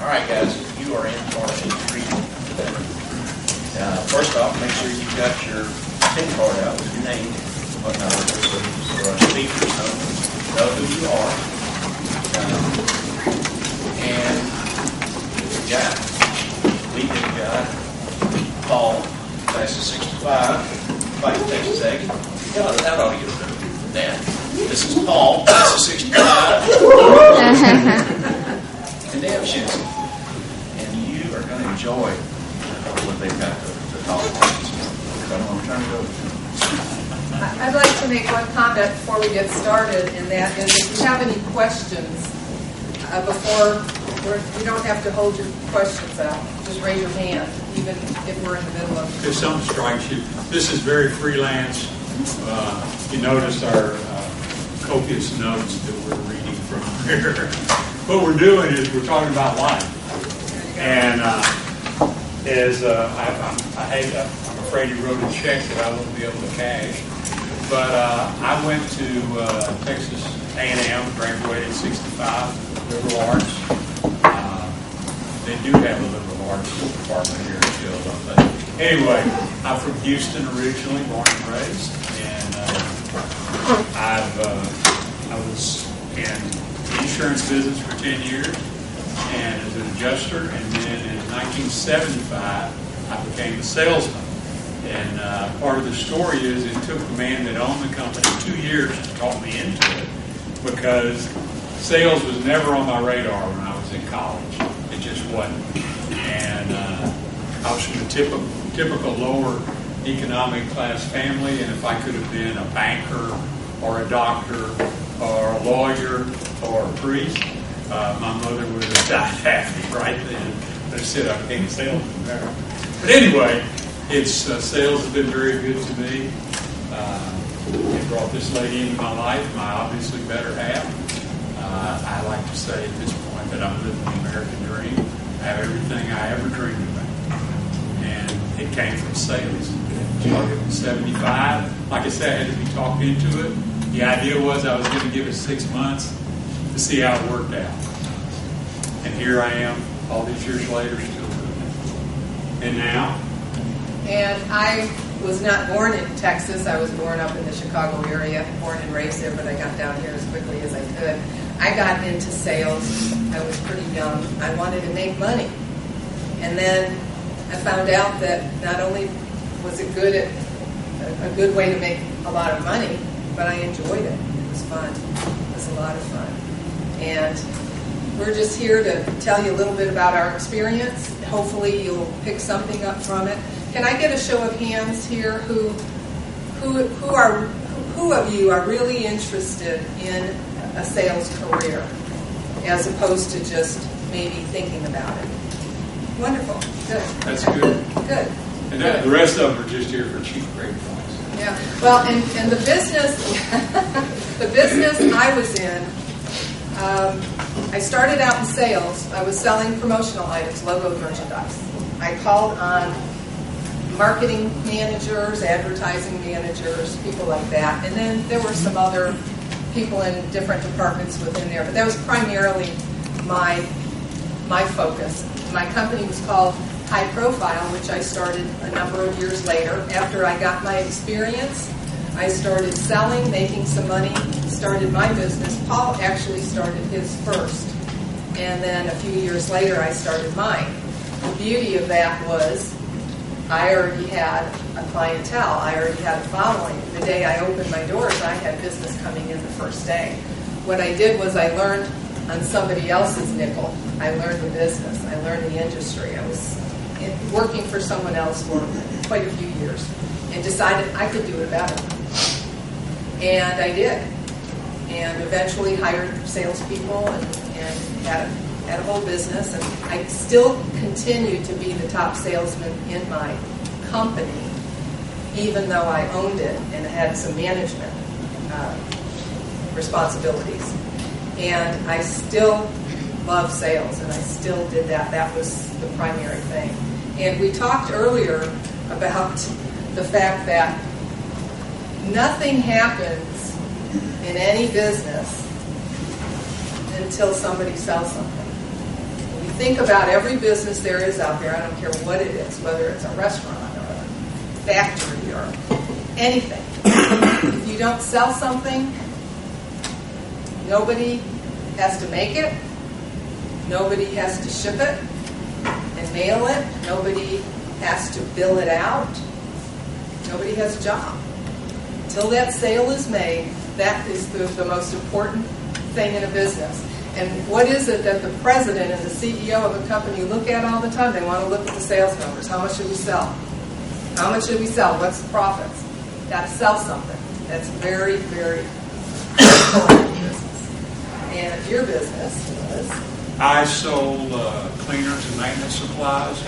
All right, guys, you are in for a treat today. First off, make sure you've got your PIN card out with your name, whatnot, so our speakers know who you are. And we've got leading guy, Paul, class of 65, fight Texas Aggie. Yeah, that ought to get a better than that. This is Paul, class of 65. And they have Shinsky. And you are going to enjoy what they've got to talk about. So I'm going to turn it over to them. I'd like to make one comment before we get started, and that is if you have any questions you don't have to hold your questions out. Just raise your hand, even if we're in the middle of it. If something strikes you, this is very freelance. You notice our copious notes that we're reading from here. What we're doing is we're talking about life. And I'm afraid he wrote a check that I won't be able to cash. But I went to Texas A&M, graduated in 65, liberal arts. They do have a liberal arts department here in Chill. But anyway, I'm from Houston originally, born and raised. And I was in the insurance business for 10 years and as an adjuster. And then in 1975, I became a salesman. And part of the story is it took the man that owned the company 2 years to talk me into it, because sales was never on my radar when I was in college. It just wasn't. And I was from a typical lower economic class family, and if I could have been a banker or a doctor or a lawyer or a priest, my mother would have died happy right then. But instead I became a salesman there. But anyway, sales has been very good to me. It brought this lady into my life, my obviously better half. I like to say at this point that I'm living the American dream. I have everything I ever dreamed about. And it came from sales. Started in 75. Like I said, I had to be talked into it. The idea was I was going to give it 6 months to see how it worked out. And here I am, all these years later, still doing it. And now? And I was not born in Texas. I was born up in the Chicago area, born and raised there, but I got down here as quickly as I could. I got into sales. I was pretty young. I wanted to make money. And then I found out that not only was it a good way to make a lot of money, but I enjoyed it. It was fun. It was a lot of fun. And we're just here to tell you a little bit about our experience. Hopefully you'll pick something up from it. Can I get a show of hands here? Who of you are really interested in a sales career, as opposed to just maybe thinking about it? Wonderful. Good. That's good. Good. And the rest of them are just here for cheap rate points. Yeah. Well, and the business, the business I was in, I started out in sales. I was selling promotional items, logo merchandise. I called on marketing managers, advertising managers, people like that. And then there were some other people in different departments within there. But that was primarily my focus. My company was called High Profile, which I started a number of years later. After I got my experience, I started selling, making some money, started my business. Paul actually started his first. And then a few years later, I started mine. The beauty of that was I already had a clientele. I already had a following. The day I opened my doors, I had business coming in the first day. What I did was I learned on somebody else's nickel. I learned the business. I learned the industry. I was working for someone else for quite a few years and decided I could do it better. And I did. And eventually hired salespeople and had a whole business. And I still continue to be the top salesman in my company, even though I owned it and had some management responsibilities. And I still love sales, and I still did that. That was the primary thing. And we talked earlier about the fact that nothing happens in any business until somebody sells something. We think about every business there is out there, I don't care what it is, whether it's a restaurant or a factory or anything. If you don't sell something, nobody has to make it, nobody has to ship it and mail it, nobody has to bill it out, nobody has a job. Until that sale is made, that is the most important thing in a business. And what is it that the president and the CEO of a company look at all the time? They want to look at the sales numbers. How much should we sell? How much should we sell? What's the profits? Got to sell something. That's very, very important in business. And your business was? I sold cleaners and maintenance supplies.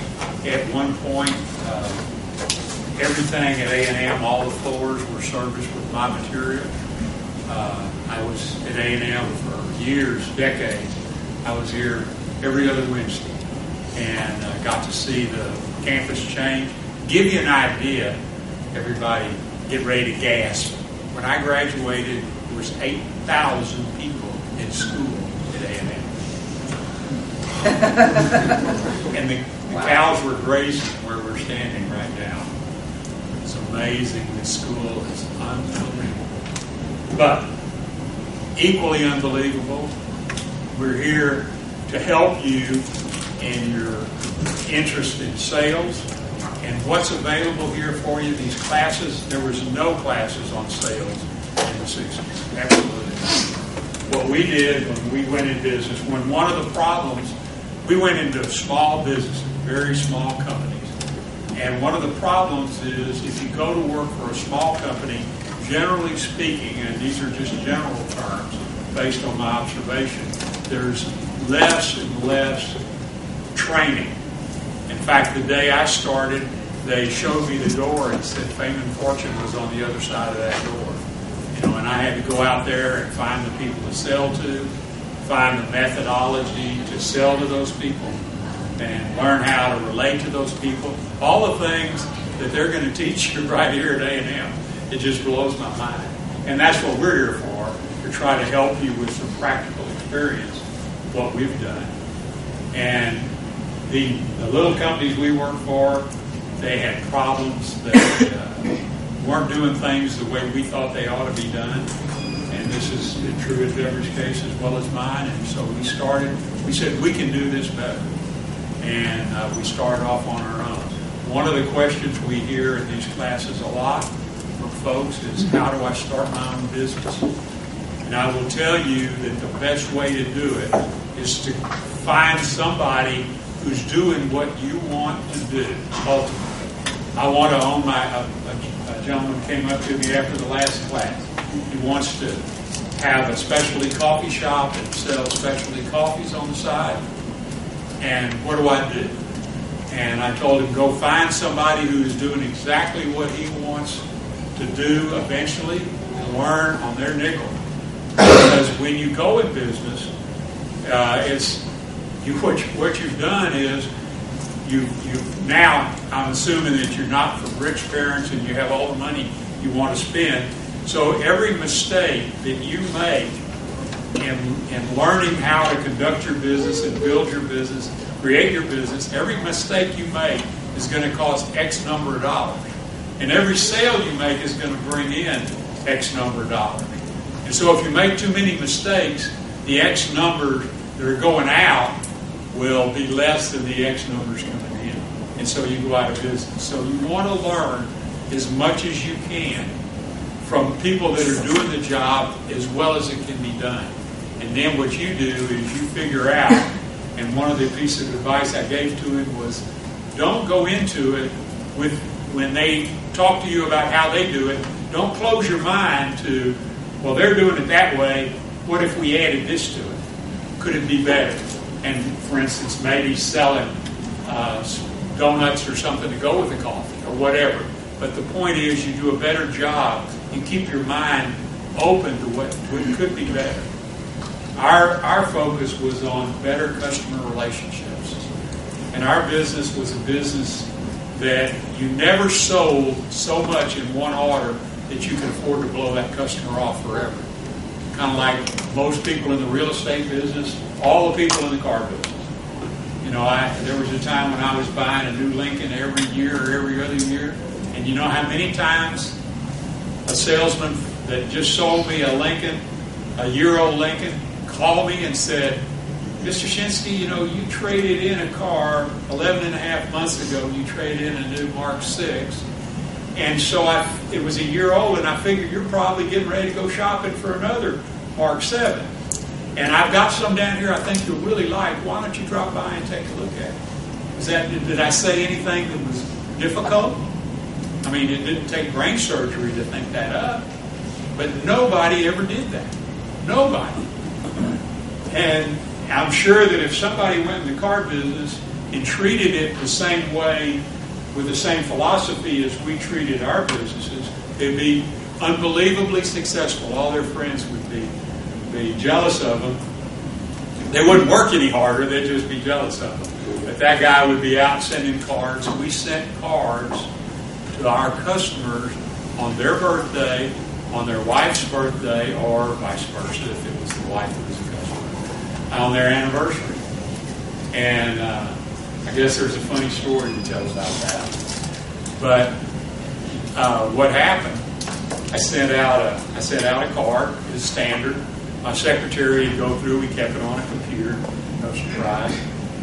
At one point, everything at A&M, all the floors were serviced with my material. I was at A&M for years, decades. I was here every other Wednesday and got to see the campus change. Give you an idea, everybody get ready to gasp. When I graduated, there was 8,000 people in school at A&M. And the cows were grazing where we're standing right now. It's amazing. This school is unbelievable. But equally unbelievable, we're here to help you in your interest in sales. And what's available here for you, these classes, there was no classes on sales in the 60s. Absolutely. What we did when we went in business, when one of the problems, we went into small businesses, very small companies. And one of the problems is if you go to work for a small company, generally speaking, and these are just general terms based on my observation, there's less and less training. In fact, the day I started, they showed me the door and said Fame and Fortune was on the other side of that door. And I had to go out there and find the people to sell to, find the methodology to sell to those people, and learn how to relate to those people. All the things that they're going to teach you right here at A&M. It just blows my mind. And that's what we're here for, to try to help you with some practical experience, what we've done. And the little companies we work for, they had problems that weren't doing things the way we thought they ought to be done. And this is true in Debra's case as well as mine. And so we said, we can do this better. And we started off on our own. One of the questions we hear in these classes a lot from folks is, how do I start my own business? And I will tell you that the best way to do it is to find somebody who's doing what you want to do, ultimately. I want to own a gentleman came up to me after the last class. He wants to have a specialty coffee shop and sell specialty coffees on the side. And what do I do? And I told him, go find somebody who is doing exactly what he wants to do eventually and learn on their nickel. Because when you go in business, what you've done is you've now, I'm assuming that you're not from rich parents and you have all the money you want to spend. So every mistake that you make in learning how to conduct your business and build your business, create your business, every mistake you make is going to cost X number of dollars. And every sale you make is going to bring in X number of dollars. And so if you make too many mistakes, the X numbers that are going out will be less than the X numbers coming in. And so you go out of business. So you want to learn as much as you can from people that are doing the job as well as it can be done. And then what you do is you figure out, and one of the pieces of advice I gave to him was, don't go into it with, when they talk to you about how they do it, don't close your mind to, well, they're doing it that way, what if we added this to it? Could it be better? And for instance, maybe selling donuts or something to go with the coffee or whatever. But the point is, you do a better job. You keep your mind open to what could be better. Our focus was on better customer relationships. And our business was a business that you never sold so much in one order that you could afford to blow that customer off forever. Kind of like most people in the real estate business, all the people in the car business. There was a time when I was buying a new Lincoln every year or every other year, and you know how many times a salesman that just sold me a Lincoln, a year-old Lincoln, called me and said, Mr. Shinsky, you traded in a car 11 and a half months ago. You traded in a new Mark 6. And so it was a year old, and I figured you're probably getting ready to go shopping for another Mark 7. And I've got some down here I think you'll really like. Why don't you drop by and take a look at it? Did I say anything that was difficult? I mean, it didn't take brain surgery to think that up. But nobody ever did that. Nobody. And I'm sure that if somebody went in the car business and treated it the same way, with the same philosophy as we treated our businesses, they'd be unbelievably successful. All their friends would be jealous of them. They wouldn't work any harder, they'd just be jealous of them. But that guy would be out sending cards. We sent cards to our customers on their birthday, on their wife's birthday, or vice versa if it was the wife who was a customer, on their anniversary. And I guess there's a funny story to tell about that. But what happened? I sent out a card. It's standard. My secretary would go through. We kept it on a computer. No surprise.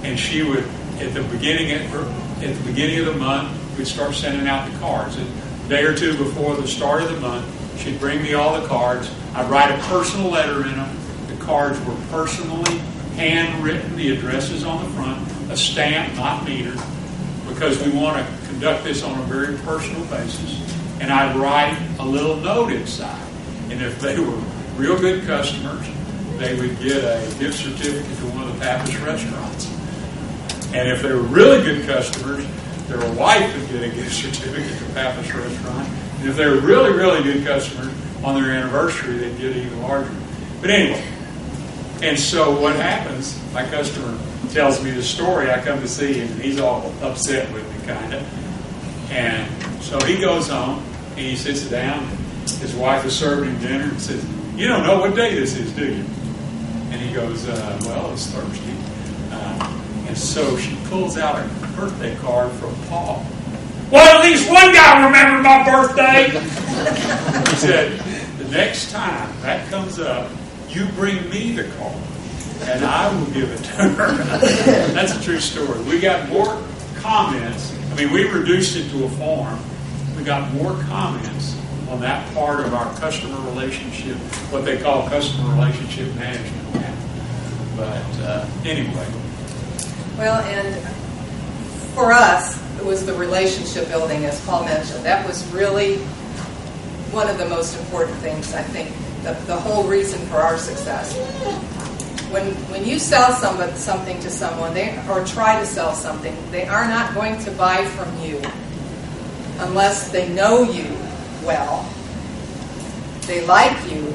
And she would, at the beginning of the month, we'd start sending out the cards. A day or two before the start of the month, she'd bring me all the cards. I'd write a personal letter in them. The cards were personally handwritten. The address is on the front. A stamp, not metered, because we want to conduct this on a very personal basis. And I'd write a little note inside. And if they were real good customers, they would get a gift certificate to one of the Pappas restaurants. And if they were really good customers, their wife would get a gift certificate to Pappas restaurant. And if they were really, really good customers, on their anniversary, they'd get even larger. But anyway, and so what happens, my customer tells me the story, I come to see him, and he's all upset with me, kind of. And so he goes home, and he sits down, and his wife is serving him dinner, and says, you don't know what day this is, do you? And he goes, well, it's Thursday. And so she pulls out a birthday card from Paul. Well, at least one guy remembered my birthday. He said, the next time that comes up, you bring me the card, and I will give it to her. That's a true story. We got more comments. I mean, we reduced it to a form. We got more comments on that part of our customer relationship, what they call customer relationship management now. But anyway. Well, and for us, it was the relationship building, as Paul mentioned. That was really one of the most important things, I think, the whole reason for our success. When you sell something to someone, or try to sell something, they are not going to buy from you unless they know you well, they like you,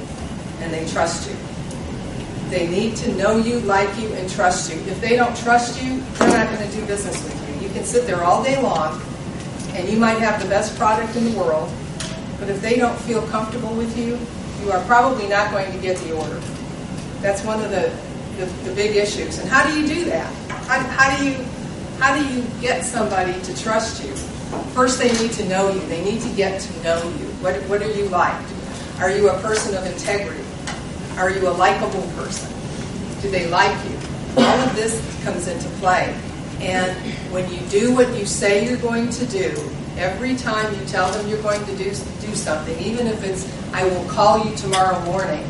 and they trust you. They need to know you, like you, and trust you. If they don't trust you, they're not going to do business with you. You can sit there all day long, and you might have the best product in the world, but if they don't feel comfortable with you, you are probably not going to get the order. That's one of the big issues. And how do you do that? How do you get somebody to trust you? First, they need to know you. They need to get to know you. What are you like? Are you a person of integrity? Are you a likable person? Do they like you? All of this comes into play. And when you do what you say you're going to do, every time you tell them you're going to do something, even if it's, I will call you tomorrow morning,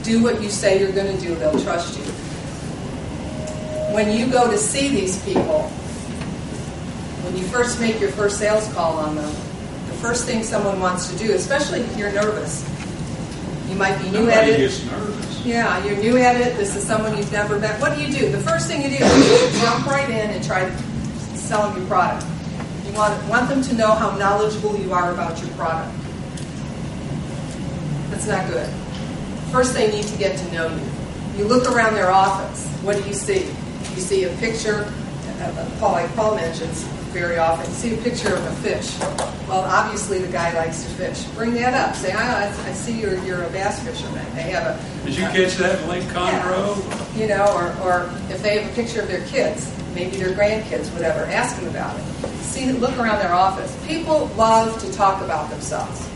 do what you say you're going to do. They'll trust you. When you go to see these people, when you first make your first sales call on them, the first thing someone wants to do, especially if you're nervous, you might be new at it. Nobody gets nervous. Yeah, you're new at it. This is someone you've never met. What do? The first thing you do is jump right in and try to sell them your product. You want them to know how knowledgeable you are about your product. That's not good. First, they need to get to know you. You look around their office. What do you see? You see a picture, like Paul mentions very often, see a picture of a fish. Well, obviously the guy likes to fish. Bring that up. Say, I see you're a bass fisherman. They have a. Did you catch that in Lake Conroe? Yeah, you know, or if they have a picture of their kids, maybe their grandkids, whatever, ask them about it. Look around their office. People love to talk about themselves.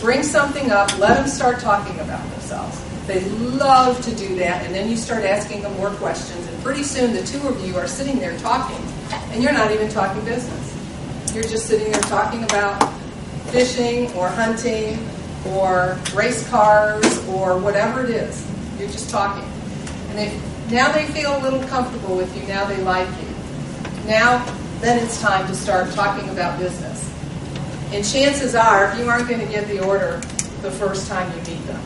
Bring something up, let them start talking about themselves. They love to do that, and then you start asking them more questions, and pretty soon the two of you are sitting there talking, and you're not even talking business. You're just sitting there talking about fishing or hunting or race cars or whatever it is. You're just talking. And now they feel a little comfortable with you. Now they like you. Then it's time to start talking about business. And chances are, you aren't going to get the order the first time you meet them.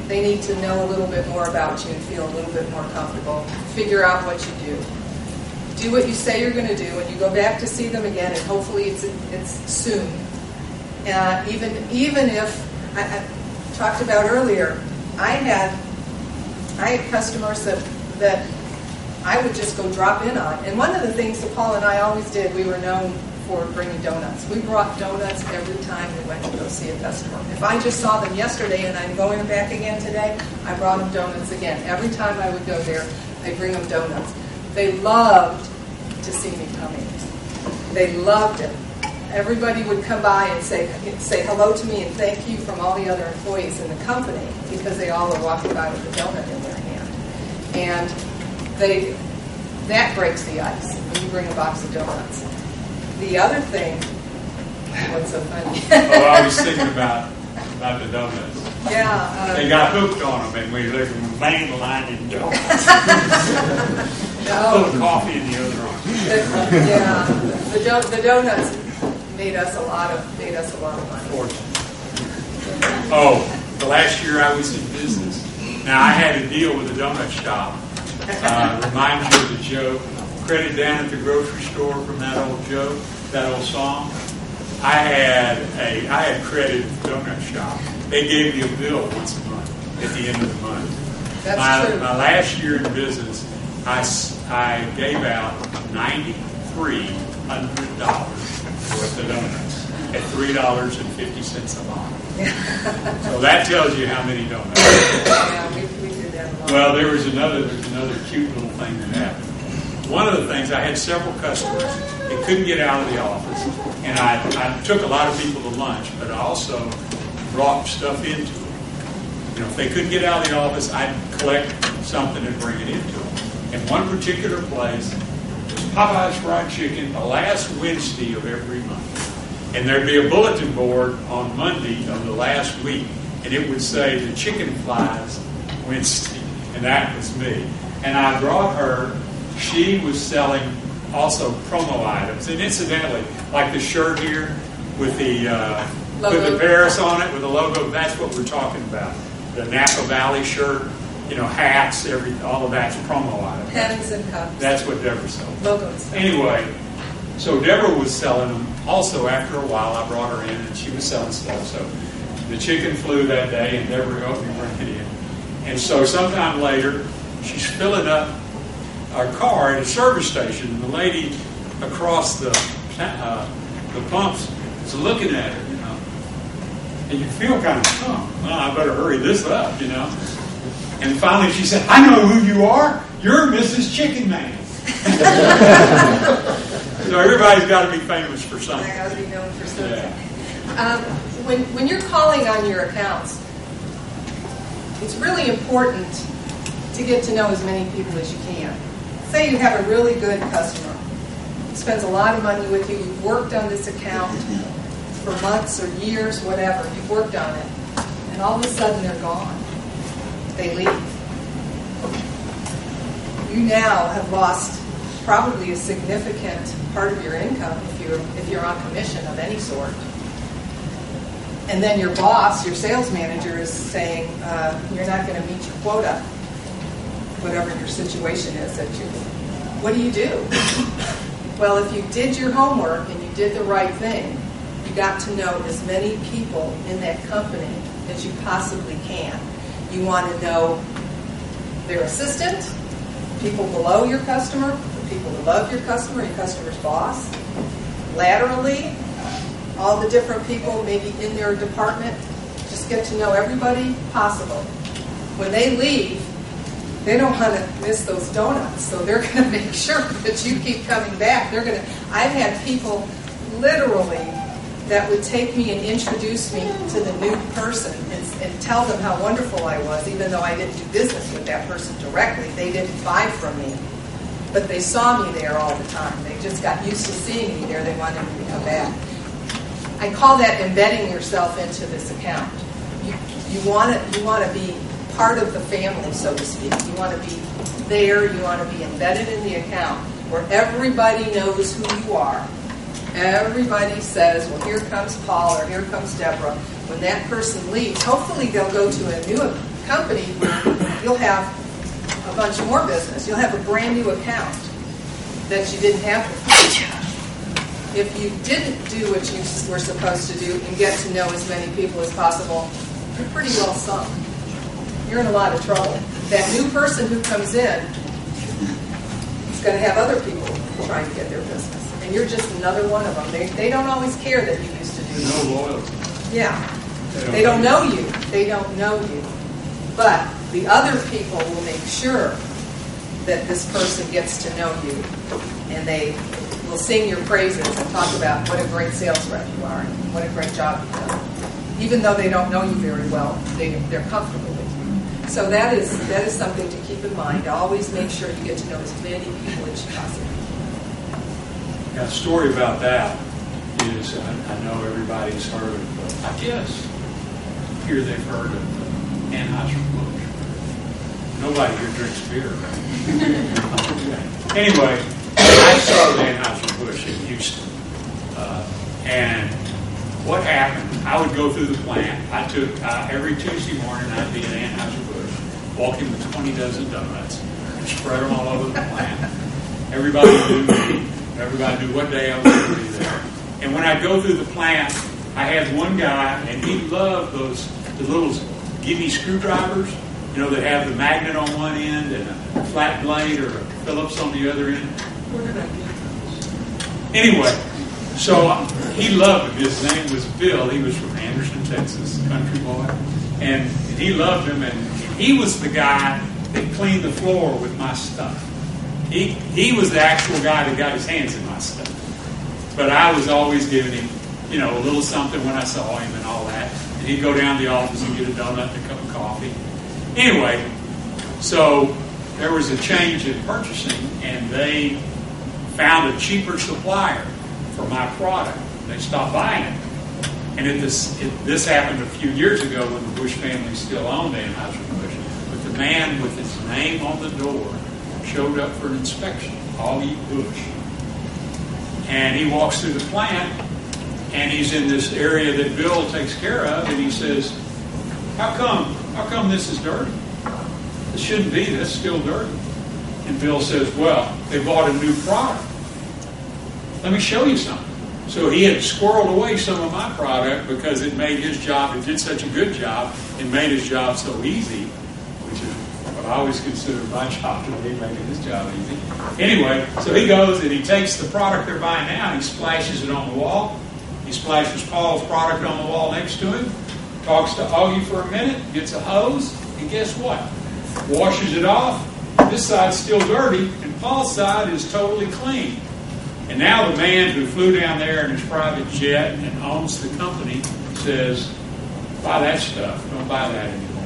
They need to know a little bit more about you and feel a little bit more comfortable. Figure out what you do. Do what you say you're going to do, and you go back to see them again, and hopefully it's soon. Even if I talked about earlier, I had customers that I would just go drop in on. And one of the things that Paul and I always did, we were known for bringing donuts. We brought donuts every time we went to go see a customer. If I just saw them yesterday and I'm going back again today, I brought them donuts again. Every time I would go there, I bring them donuts. They loved to see me coming. They loved it. Everybody would come by and say hello to me and thank you from all the other employees in the company because they all were walking by with a donut in their hand. And that breaks the ice when you bring a box of donuts. The other thing, what's so funny? I was thinking about the donuts. Yeah. They got hooked on them, and we lived in mainlining donuts. No. A little coffee in the other arm. Yeah. The donuts made us a lot of money. Fortune. Oh, the last year I was in business. Now I had a deal with a donut shop. Remind you of the joke. Credit down at the grocery store from that old joke, that old song. I had credit at the donut shop. They gave me a bill once a month at the end of the month. That's true. My last year in business, I gave out $9,300 worth of donuts at $3.50 a box. So that tells you how many donuts. Yeah, we did that a lot. Well, there's another cute little thing that happened. One of the things, I had several customers that couldn't get out of the office, and I took a lot of people to lunch, but I also brought stuff into them. You know, if they couldn't get out of the office, I'd collect something and bring it into them. And one particular place was Popeye's Fried Chicken the last Wednesday of every month. And there'd be a bulletin board on Monday of the last week, and it would say the chicken flies Wednesday, and that was me. And I brought her. She was selling also promo items, and incidentally, like the shirt here with the Paris on it with the logo. That's what we're talking about. The Napa Valley shirt, you know, hats, all of that's promo items. Pens and cups. That's what Debra sold. Logos. Anyway, so Debra was selling them. Also, after a while, I brought her in, and she was selling stuff. So the chicken flew that day, and Debra helped me bring it in. And so sometime later, she's filling up our car at a service station, and the lady across the pumps is looking at her, you know. And you feel kind of, well, I better hurry this up, you know. And finally she said, I know who you are. You're Mrs. Chicken Man. So everybody's got to be famous for something. I got to be known for something. Yeah. When you're calling on your accounts, it's really important to get to know as many people as you can. Say you have a really good customer who spends a lot of money with you, you've worked on this account for months or years, whatever, you've worked on it, and all of a sudden they're gone. They leave. You now have lost probably a significant part of your income if you're on commission of any sort. And then your boss, your sales manager, is saying you're not going to meet your quota, whatever your situation is. What do you do? Well, if you did your homework and you did the right thing, you got to know as many people in that company as you possibly can. You want to know their assistant, people below your customer, the people to love your customer's boss. Laterally, all the different people maybe in their department, just get to know everybody possible. When they leave, they don't want to miss those donuts, so they're going to make sure that you keep coming back. I've had people literally that would take me and introduce me to the new person and tell them how wonderful I was, even though I didn't do business with that person directly. They didn't buy from me, but they saw me there all the time. They just got used to seeing me there. They wanted me to come back. I call that embedding yourself into this account. You want to be part of the family, so to speak. You want to be there. You want to be embedded in the account where everybody knows who you are. Everybody says, well, here comes Paul or here comes Debra. When that person leaves, hopefully they'll go to a new company where you'll have a bunch more business. You'll have a brand new account that you didn't have before. If you didn't do what you were supposed to do and get to know as many people as possible, you're pretty well sunk. You're in a lot of trouble. That new person who comes in is going to have other people trying to get their business. And you're just another one of them. They don't always care that you used to do that. No loyalty. Yeah. They don't know you. They don't know you. But the other people will make sure that this person gets to know you. And they will sing your praises and talk about what a great sales rep you are and what a great job you've done. Even though they don't know you very well, they're comfortable with you. So that is something to keep in mind. Always make sure you get to know as many people as you possibly can. Now, the story about that is, I know everybody's heard of, I guess, here they've heard of Anheuser-Busch. Nobody here drinks beer, right? Anyway, I started Anheuser-Busch in Houston. And what happened, I would go through the plant. I took, every Tuesday morning, I'd be at Anheuser-Busch, walking with 20 dozen donuts, and spread them all over the plant. Everybody knew me. Everybody knew what day I was going to be there. And when I'd go through the plant, I had one guy, and he loved the little Gibbey screwdrivers, that have the magnet on one end and a flat blade or a Phillips on the other end. Where did I get those? Anyway, so he loved them. His name was Bill. He was from Anderson, Texas, country boy. And he loved them, and he was the guy that cleaned the floor with my stuff. He was the actual guy that got his hands in my stuff. But I was always giving him, a little something when I saw him and all that. And he'd go down to the office and get a donut and a cup of coffee. Anyway, so there was a change in purchasing, and they found a cheaper supplier for my product. They stopped buying it. And this happened a few years ago when the Bush family still owned Anheuser-Busch. But the man with his name on the door showed up for an inspection, I'll eat Bush. And he walks through the plant, and he's in this area that Bill takes care of, and he says, how come this is dirty? This shouldn't be, this is still dirty. And Bill says, well, they bought a new product. Let me show you something. So he had squirreled away some of my product because it made his job, it did such a good job, it made his job so easy, which is what I always consider my job to be, making his job easy. Anyway, so he goes and he takes the product they're buying now and he splashes it on the wall. He splashes Paul's product on the wall next to him, talks to Augie for a minute, gets a hose, and guess what? Washes it off. This side's still dirty, and Paul's side is totally clean. And now the man who flew down there in his private jet and owns the company says, buy that stuff, don't buy that anymore.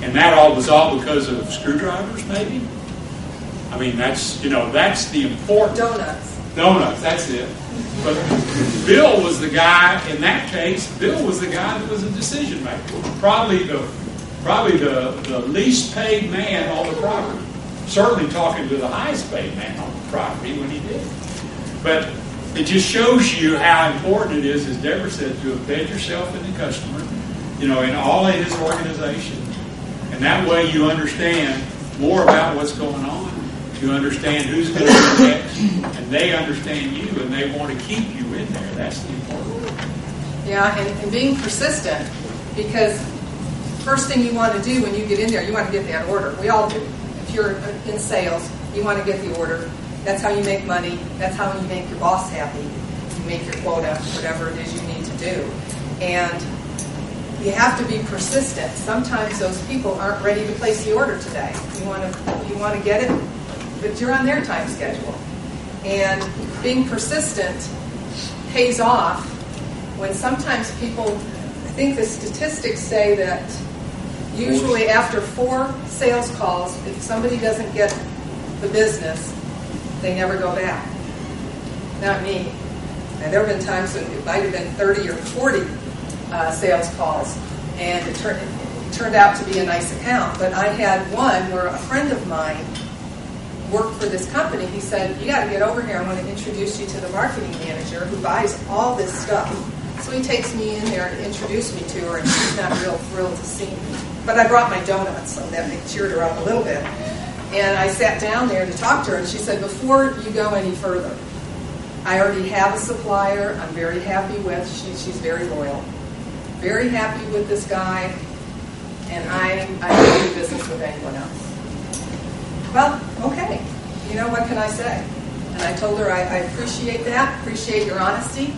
And that was all because of screwdrivers, maybe? I mean, that's the important... Donuts, that's it. But Bill was the guy, in that case, Bill was the guy that was a decision maker. Probably the least paid man on the property. Certainly talking to the highest paid man on the property when he did. But it just shows you how important it is, as Debra said, to embed yourself in the customer, in all of his organization. And that way you understand more about what's going on. You understand who's going to be next, and they understand you, and they want to keep you in there. That's the important thing. Yeah, and being persistent, because first thing you want to do when you get in there, you want to get that order. We all do. If you're in sales, You want to get the order. That's how you make money. That's how you make your boss happy. You make your quota, whatever it is you need to do. And you have to be persistent. Sometimes those people aren't ready to place the order today. You want to get it, but you're on their time schedule. And being persistent pays off when sometimes people, I think the statistics say that usually after 4 sales calls, if somebody doesn't get the business, they never go back. Not me. And there have been times when it might have been 30 or 40 sales calls, and it turned out to be a nice account. But I had one where a friend of mine worked for this company. He said, you got to get over here. I want to introduce you to the marketing manager who buys all this stuff. So he takes me in there to introduce me to her, and she's not real thrilled to see me. But I brought my donuts, so that cheered her up a little bit. And I sat down there to talk to her, and she said, before you go any further, I already have a supplier I'm very happy with. She's very loyal. Very happy with this guy, and I don't do business with anyone else. Well, okay. You know, what can I say? And I told her I appreciate that, appreciate your honesty,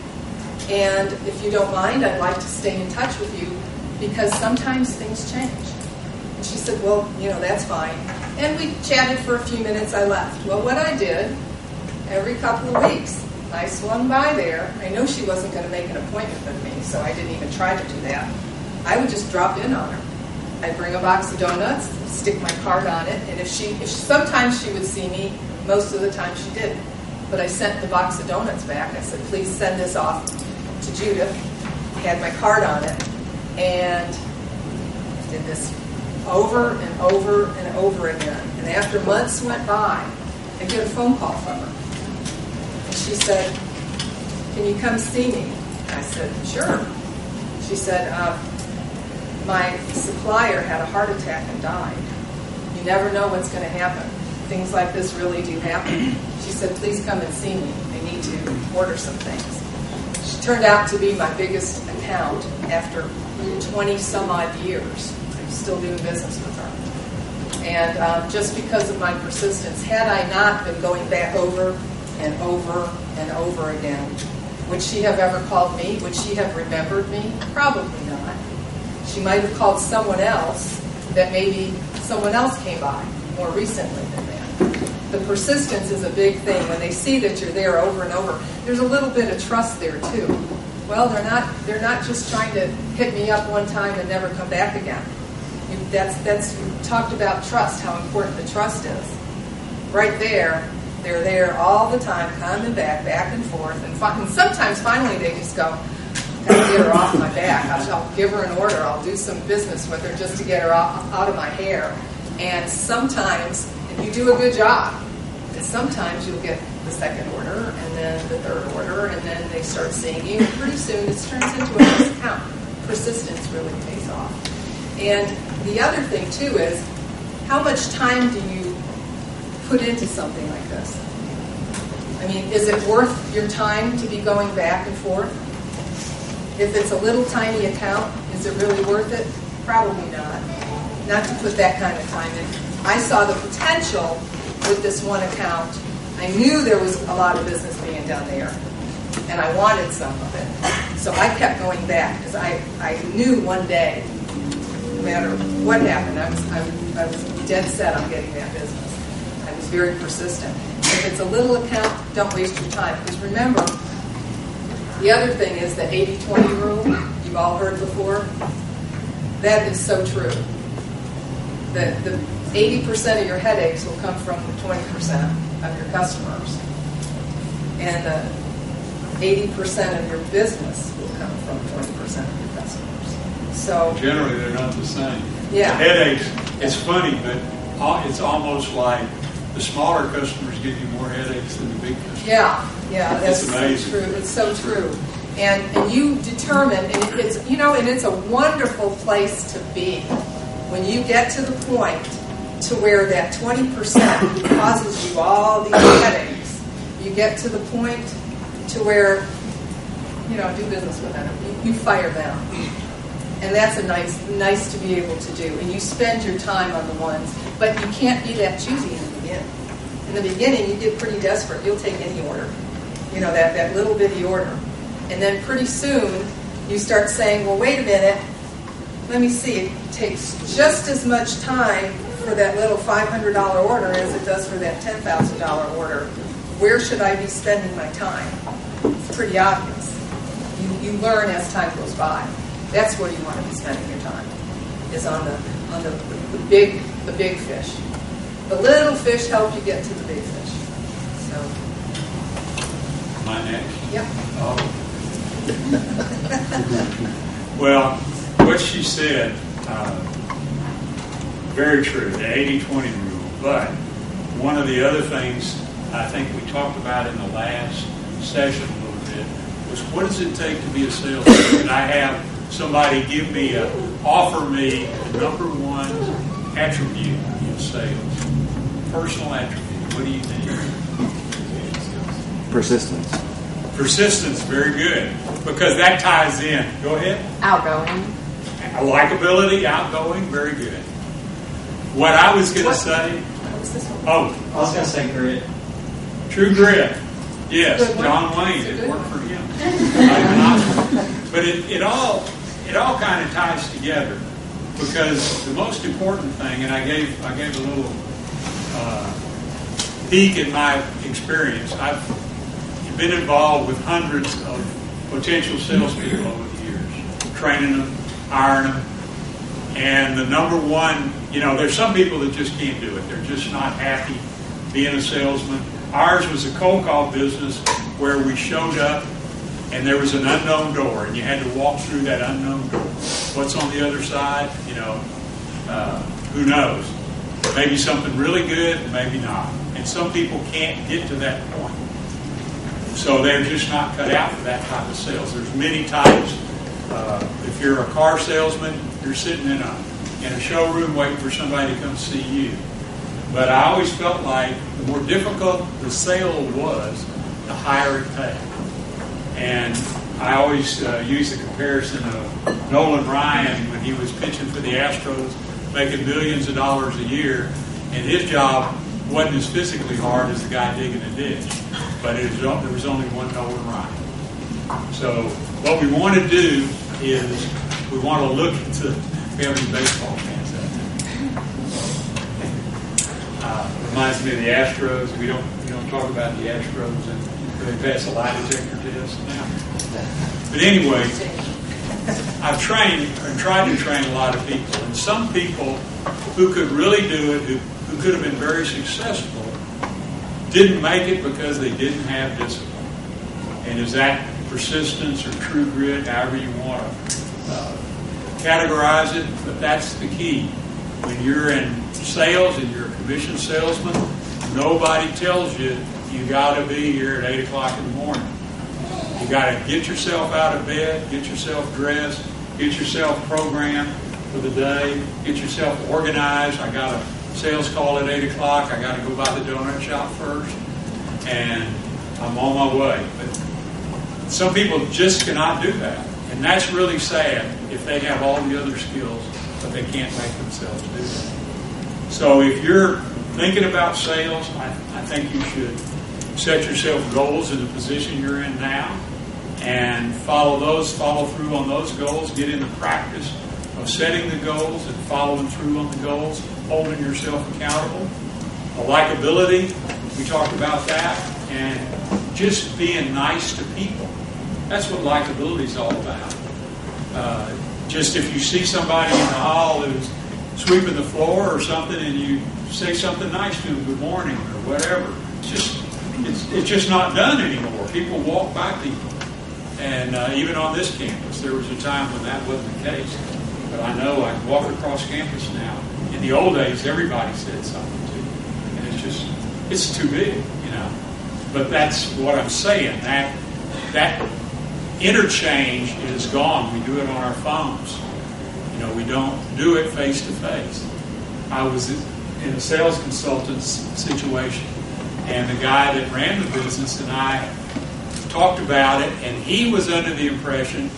and if you don't mind, I'd like to stay in touch with you because sometimes things change. And she said, well, you know, that's fine. And we chatted for a few minutes. I left. Well, what I did, every couple of weeks, I swung by there. I know she wasn't going to make an appointment with me, so I didn't even try to do that. I would just drop in on her. I'd bring a box of donuts, stick my card on it, and if sometimes she would see me, most of the time she didn't. But I sent the box of donuts back. I said, please send this off to Judith. Had my card on it, and did this over and over and over again. And after months went by, I get a phone call from her. And she said, can you come see me? I said, sure. She said, my supplier had a heart attack and died. You never know what's going to happen. Things like this really do happen. She said, please come and see me. I need to order some things. She turned out to be my biggest account after 20 some odd years. I'm still doing business with her. And just because of my persistence, had I not been going back over and over and over again, would she have ever called me? Would she have remembered me? Probably not. She might have called someone else that maybe someone else came by more recently than that. The persistence is a big thing. When they see that you're there over and over, there's a little bit of trust there too. Well, they're not just trying to hit me up one time and never come back again. We talked about trust, how important the trust is. Right there, they're there all the time, coming back and forth, and sometimes finally they just go, gotta get her off my back. I'll give her an order. I'll do some business with her just to get her out of my hair. And sometimes, if you do a good job, and sometimes you'll get the second order, and then the third order, and then they start seeing you. And pretty soon it turns into a nice account. Persistence really pays off. And the other thing, too, is how much time do you put into something like this? I mean, is it worth your time to be going back and forth? If it's a little tiny account, is it really worth it? Probably not. Not to put that kind of time in. I saw the potential with this one account. I knew there was a lot of business being done there, and I wanted some of it. So I kept going back because I knew one day, no matter what happened, I was dead set on getting that business. I was very persistent. If it's a little account, don't waste your time. Because remember, the other thing is the 80-20 rule. You've all heard before. That is so true. The 80% of your headaches will come from the 20% of your customers. And the 80% of your business will come from 20% of your customers. So generally, they're not the same. Yeah. The headaches, it's funny, but it's almost like the smaller customers give you more headaches than the big customers. Yeah, that's it's amazing. So true. It's so true. And you determine, and it's a wonderful place to be when you get to the point to where that 20% causes you all these headaches. You get to the point to where, do business with them. You fire them. And that's a nice to be able to do. And you spend your time on the ones, but you can't be that choosy in the beginning. In the beginning, you get pretty desperate. You'll take any order, you know, that little bitty order. And then pretty soon, you start saying, well, wait a minute, let me see. It takes just as much time for that little $500 order as it does for that $10,000 order. Where should I be spending my time? It's pretty obvious. You learn as time goes by. That's where you want to be spending your time, is on the big fish. The little fish help you get to the big fish. So. Am I next? Yep. Oh. Well, what she said, very true, the 80-20 rule. But one of the other things I think we talked about in the last session a little bit was, what does it take to be a salesman? And I have somebody offer me the number one attribute in sales. Personal attribute. What do you think? Persistence. Persistence, very good. Because that ties in. Go ahead. Outgoing. Likability, outgoing, very good. What I was going to say. What's this one? Oh, I was going to say grit. True grit. Yes, Good one. John Wayne. It's a It good worked one. for him. But it all kind of ties together, because the most important thing, and I gave a little peek at my experience. I've been involved with hundreds of potential salespeople over the years, training them, hiring them, and the number one, there's some people that just can't do it. They're just not happy being a salesman. Ours was a cold call business where we showed up and there was an unknown door, and you had to walk through that unknown door. What's on the other side? Who knows? Maybe something really good, maybe not. And some people can't get to that point. So they're just not cut out for that type of sales. There's many types. If you're a car salesman, you're sitting in a showroom waiting for somebody to come see you. But I always felt like the more difficult the sale was, the higher it paid. And I always use the comparison of Nolan Ryan when he was pitching for the Astros, making millions of dollars a year, and his job wasn't as physically hard as the guy digging a ditch. But there was only one Nolan Ryan. So what we want to do is we want to look into, we have any baseball fans out there. Reminds me of the Astros. We don't talk about the Astros and they pass a lie detector test now. But anyway, I've trained and tried to train a lot of people, and some people who could really do it, who could have been very successful, didn't make it because they didn't have discipline. And is that persistence or true grit, however you want to categorize it, but that's the key. When you're in sales and you're a commission salesman, nobody tells you got to be here at 8 o'clock in the morning. You got to get yourself out of bed, get yourself dressed, get yourself programmed for the day, get yourself organized. I got a sales call at 8 o'clock. I got to go by the donut shop first, and I'm on my way. But some people just cannot do that, and that's really sad if they have all the other skills, but they can't make themselves do that. So if you're thinking about sales, I think you should set yourself goals in the position you're in now and follow through on those goals, get in the practice of setting the goals and following through on the goals, holding yourself accountable. Likability, we talked about that, and just being nice to people. That's what likability is all about. Just if you see somebody in the hall who's sweeping the floor or something and you say something nice to them, good morning or whatever, it's just not done anymore. People walk by people. And even on this campus, there was a time when that wasn't the case. But I know I can walk across campus now. In the old days, everybody said something to you. And it's too big, But that's what I'm saying. That interchange is gone. We do it on our phones. We don't do it face to face. I was in a sales consultant situation, and the guy that ran the business and I talked about it, and he was under the impression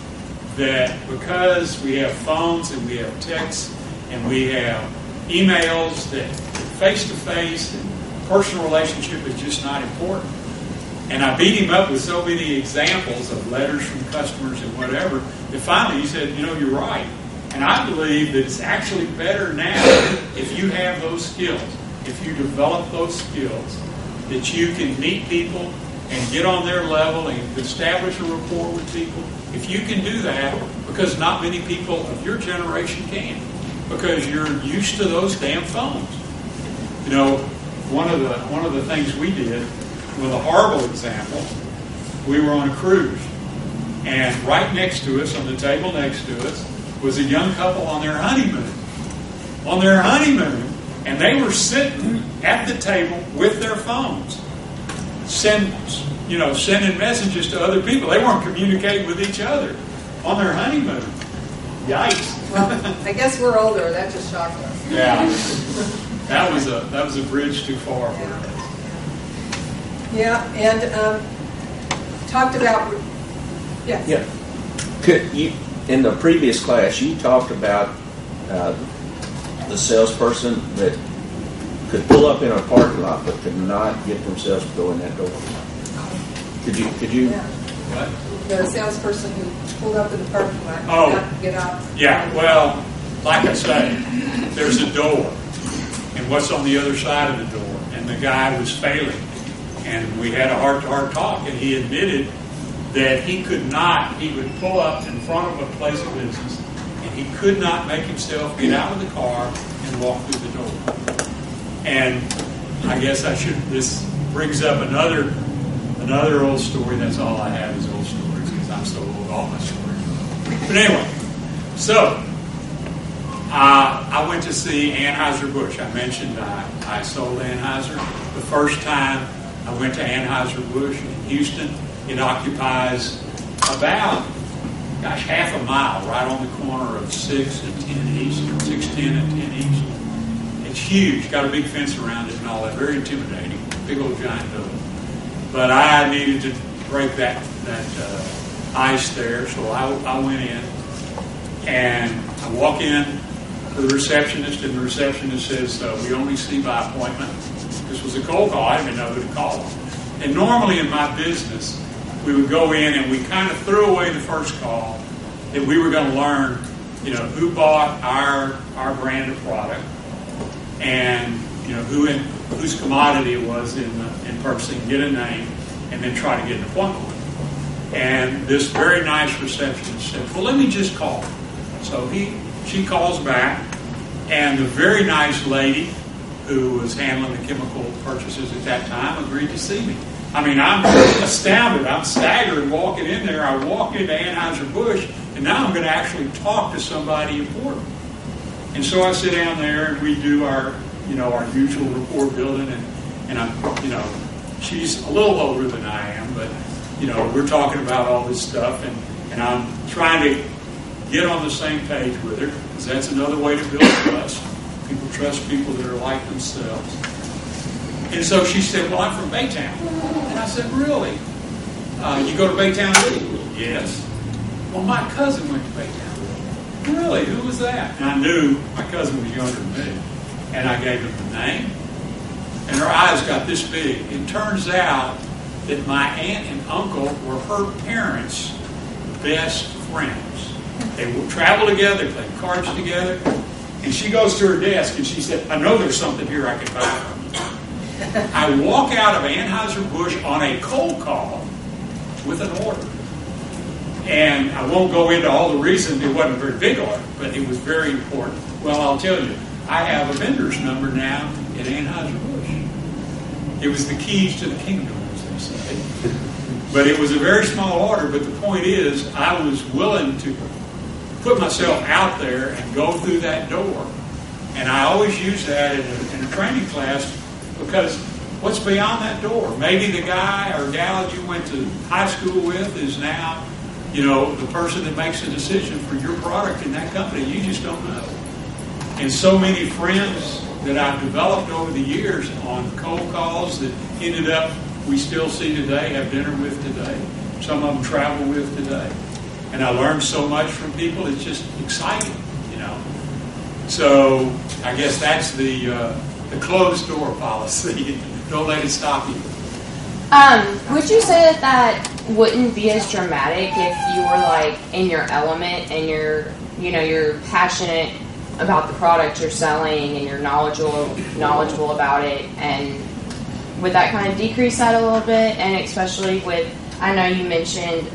that because we have phones and we have texts and we have emails, that face to face personal relationship is just not important. And I beat him up with so many examples of letters from customers and whatever, that finally he said, you're right. And I believe that it's actually better now if you have those skills, if you develop those skills, that you can meet people and get on their level and establish a rapport with people. If you can do that, because not many people of your generation can, because you're used to those damn phones. One of the things we did, with a horrible example, we were on a cruise, and right next to us, on the table next to us, was a young couple on their honeymoon. And they were sitting at the table with their phones, sending messages to other people. They weren't communicating with each other on their honeymoon. Yikes! Well, I guess we're older. That just shocked us. Yeah, that was a bridge too far for us. Yeah, and talked about yes. Yeah. Could you, in the previous class, you talked about the salesperson that could pull up in a parking lot but could not get themselves to go in that door. Could you? Yeah. What? The salesperson who pulled up in the parking lot Oh. could not get out. Yeah, well, like I say, there's a door, and what's on the other side of the door? And the guy was failing, and we had a heart-to-heart talk, and he admitted that he would pull up in front of a place of business, and he could not make himself get out of the car and walk through the door. And I guess this brings up another old story. That's all I have is old stories, because I'm so old, all my stories. But anyway, so I went to see Anheuser-Busch. I mentioned I sold Anheuser. The first time I went to Anheuser-Busch in Houston, it occupies about, half a mile right on the corner of 6 and 10 East, 610 and 10 East. It's huge, got a big fence around it and all that, very intimidating, big old giant building. But I needed to break that ice there, so I went in, and I walk in to the receptionist, and the receptionist says, we only see by appointment. This was a cold call. I didn't even know who to call. And normally in my business, we would go in and we kind of threw away the first call, that we were going to learn, who bought our brand of product, and whose commodity it was in purchasing, get a name, and then try to get an appointment with them. And this very nice receptionist said, well, let me just call. So she calls back, and the very nice lady who was handling the chemical purchases at that time agreed to see me. I mean, I'm astounded. I'm staggered walking in there. I walk into Anheuser-Busch, and now I'm going to actually talk to somebody important. And so I sit down there, and we do our usual rapport building, and I'm, she's a little older than I am, but, we're talking about all this stuff, and I'm trying to get on the same page with her, because that's another way to build trust. People trust people that are like themselves. And so she said, well, I'm from Baytown. And I said, really? You go to Baytown City? Yes. Well, my cousin went to Baytown. Really? Who was that? And I knew my cousin was younger than me. And I gave him the name. And her eyes got this big. It turns out that my aunt and uncle were her parents' best friends. They would travel together, play cards together. And she goes to her desk and she said, I know there's something here I can buy from you. I walk out of Anheuser-Busch on a cold call with an order. And I won't go into all the reasons. It wasn't a very big order, but it was very important. Well, I'll tell you, I have a vendor's number now at Anheuser-Busch. It was the keys to the kingdom, as they say. But it was a very small order, but the point is, I was willing to put myself out there and go through that door. And I always use that in a training class, because what's beyond that door? Maybe the guy or gal you went to high school with is now, the person that makes the decision for your product in that company. You just don't know. And so many friends that I've developed over the years on cold calls that ended up, we still see today, have dinner with today. Some of them travel with today. And I learned so much from people, it's just exciting, So I guess that's the closed door policy. Don't let it stop you. Would you say that that wouldn't be as dramatic if you were like in your element and you're passionate about the product you're selling and you're knowledgeable about it, and would that kind of decrease that a little bit? And especially with, I know you mentioned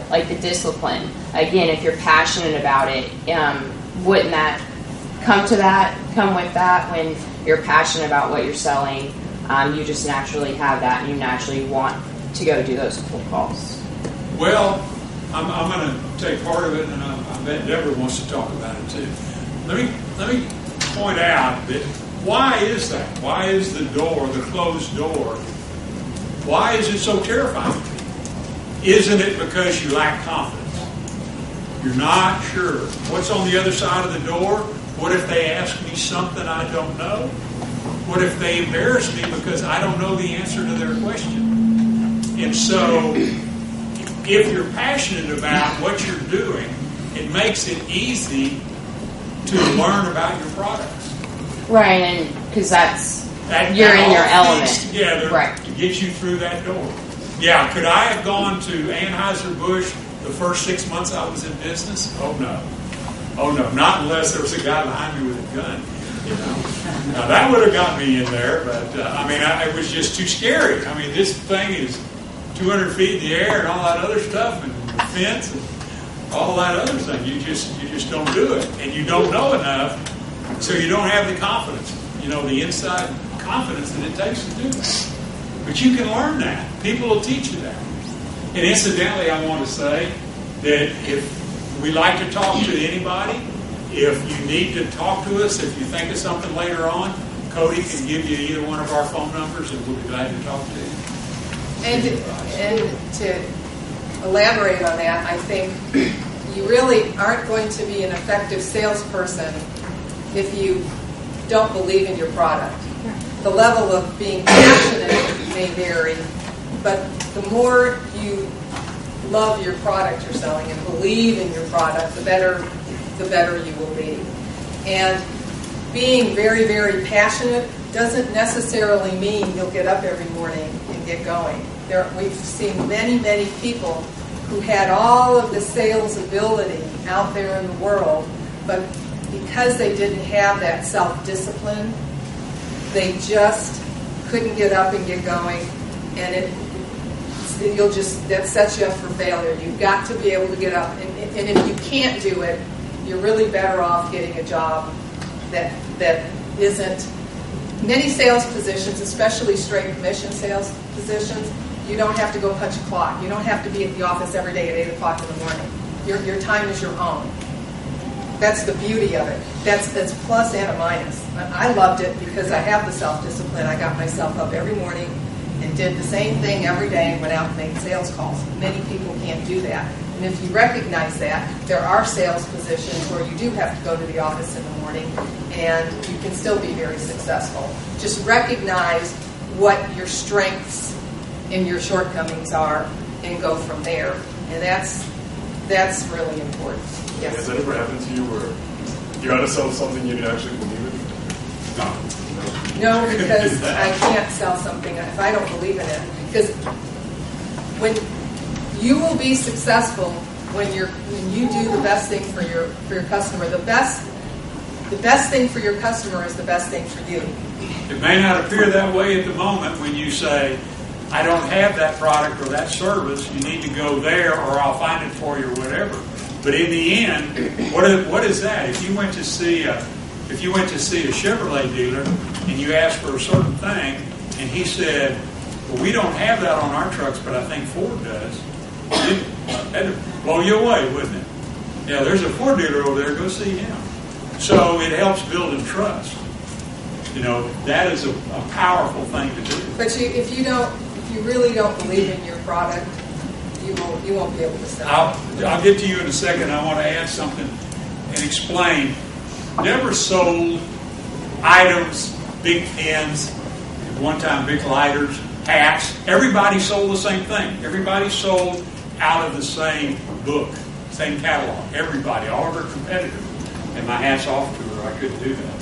like the discipline. Again, if you're passionate about it, wouldn't that come with that when you're passionate about what you're selling? You just naturally have that, and you naturally want to go do those cold calls. Well, I'm going to take part of it, and I bet Debra wants to talk about it too. Let me point out that why is that? Why is the closed door, why is it so terrifying? Isn't it because you lack confidence? You're not sure. What's on the other side of the door? What if they ask me something I don't know? What if they embarrass me because I don't know the answer to their question? And so, if you're passionate about what you're doing, it makes it easy to learn about your products. Right, and because you're in your element. Together right. To get you through that door. Yeah, could I have gone to Anheuser-Busch the first 6 months I was in business? Oh no, not unless there was a guy behind me with a gun. You know, now that would have got me in there, but it was just too scary. I mean, this thing is 200 feet in the air and all that other stuff, and the fence and all that other thing. You just don't do it, and you don't know enough, so you don't have the confidence. The inside confidence that it takes to do that. But you can learn that. People will teach you that. And incidentally, I want to say that if we like to talk to anybody, if you need to talk to us, if you think of something later on, Cody can give you either one of our phone numbers, and we'll be glad to talk to you. And to elaborate on that, I think you really aren't going to be an effective salesperson if you don't believe in your product. The level of being passionate may vary, but the more you love your product you're selling and believe in your product, the better you will be. And being very, very passionate doesn't necessarily mean you'll get up every morning and get going. We've seen many, many people who had all of the sales ability out there in the world, but because they didn't have that self-discipline, they just couldn't get up and get going, and that sets you up for failure. You've got to be able to get up, and if you can't do it, you're really better off getting a job that isn't. Many sales positions, especially straight commission sales positions, you don't have to go punch a clock. You don't have to be at the office every day at 8 o'clock in the morning. Your time is your own. That's the beauty of it. That's plus and a minus. I loved it because I have the self-discipline. I got myself up every morning and did the same thing every day and went out and made sales calls. Many people can't do that. And if you recognize that, there are sales positions where you do have to go to the office in the morning and you can still be very successful. Just recognize what your strengths and your shortcomings are and go from there. And that's really important. Yes. Has that ever happened to you where you got to sell something you didn't actually believe in? No, because I can't sell something if I don't believe in it. Because when you will be successful when you do the best thing for your customer. The best thing for your customer is the best thing for you. It may not appear that way at the moment when you say, I don't have that product or that service, you need to go there or I'll find it for you or whatever. But in the end, what is that? If you went to see a Chevrolet dealer and you asked for a certain thing and he said, well, we don't have that on our trucks, but I think Ford does, that'd blow you away, wouldn't it? Yeah, there's a Ford dealer over there, go see him. So it helps build a trust. That is a powerful thing to do. But if you really don't believe in your product, you won't be able to sell. I'll get to you in a second. I want to add something and explain. Never sold items, big pens, at one time big lighters, hats. Everybody sold the same thing. Everybody sold out of the same book, same catalog. Everybody, all of our competitors. And my hat's off to her. I couldn't do that.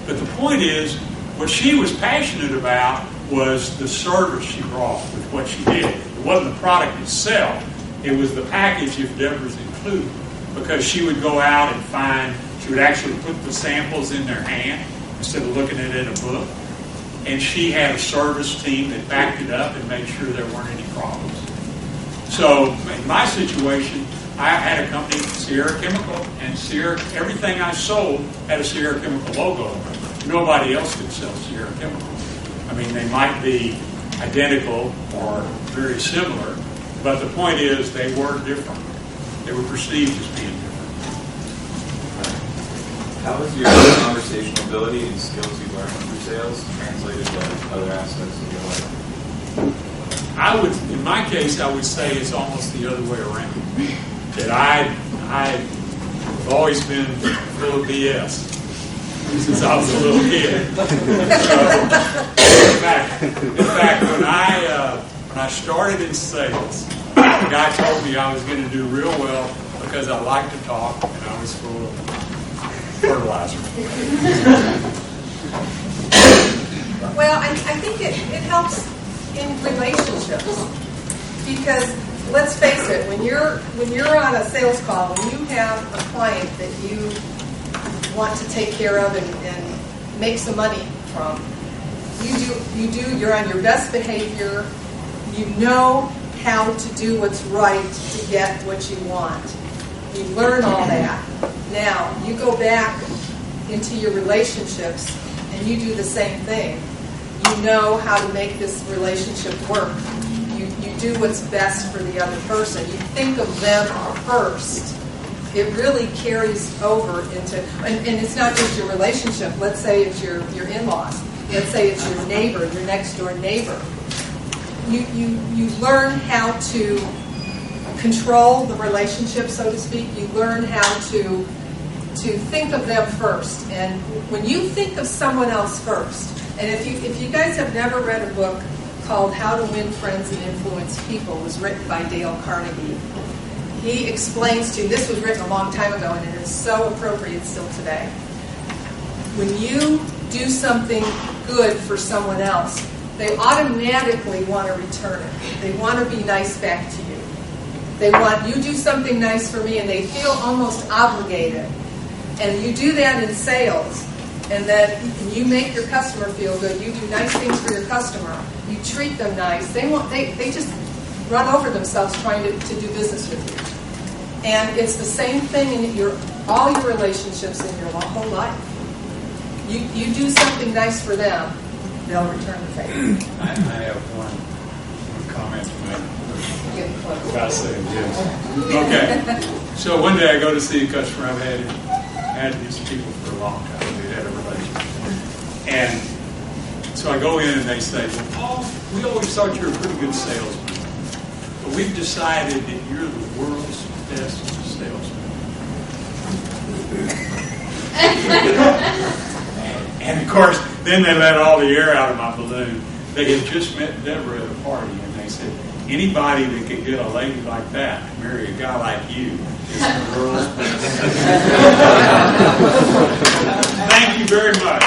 But the point is, what she was passionate about was the service she brought with what she did. It wasn't the product itself, it was the package if Debras included. Because she would go out and she would actually put the samples in their hand instead of looking at it in a book. And she had a service team that backed it up and made sure there weren't any problems. So in my situation, I had a company, Sierra Chemical, and everything I sold had a Sierra Chemical logo. Nobody else could sell Sierra Chemical. I mean, they might be identical or very similar, but the point is they were different. They were perceived as being different. How has your conversational ability and skills you learned through sales translated to other aspects of your life? In my case, I would say it's almost the other way around. That I've always been full of BS since I was a little kid. So, in fact, when I started in sales, the guy told me I was going to do real well because I liked to talk and I was full of fertilizer. Well, I think it helps in relationships because let's face it, when you're on a sales call, when you have a client that you want to take care of and make some money from, you're on your best behavior. You know how to do what's right to get what you want. You learn all that. Now, you go back into your relationships and you do the same thing. You know how to make this relationship work. You do what's best for the other person. You think of them first. It really carries over into, and it's not just your relationship. Let's say it's your in-laws. Let's say it's your neighbor, your next door neighbor. You learn how to control the relationship, so to speak. You learn how to think of them first. And when you think of someone else first, and if you guys have never read a book called How to Win Friends and Influence People, it was written by Dale Carnegie. He explains to you, this was written a long time ago, and it is so appropriate still today. When you do something good for someone else, they automatically want to return it. They want to be nice back to you. They want, you do something nice for me, and they feel almost obligated. And you do that in sales, and then you make your customer feel good. You do nice things for your customer. You treat them nice. They just run over themselves trying to do business with you. And it's the same thing in all your relationships in your whole life. You do something nice for them, they'll return the favor. I have one comment to make about saying yes. Okay. So one day I go to see a customer. I've had these people for a long time. We had a relationship. And so I go in and they say, well, we always thought you were a pretty good salesman. But we've decided that you're the world's best salesman. And of course, then they let all the air out of my balloon. They had just met Debra at a party, and they said, anybody that could get a lady like that to marry a guy like you is the world's best. Thank you very much.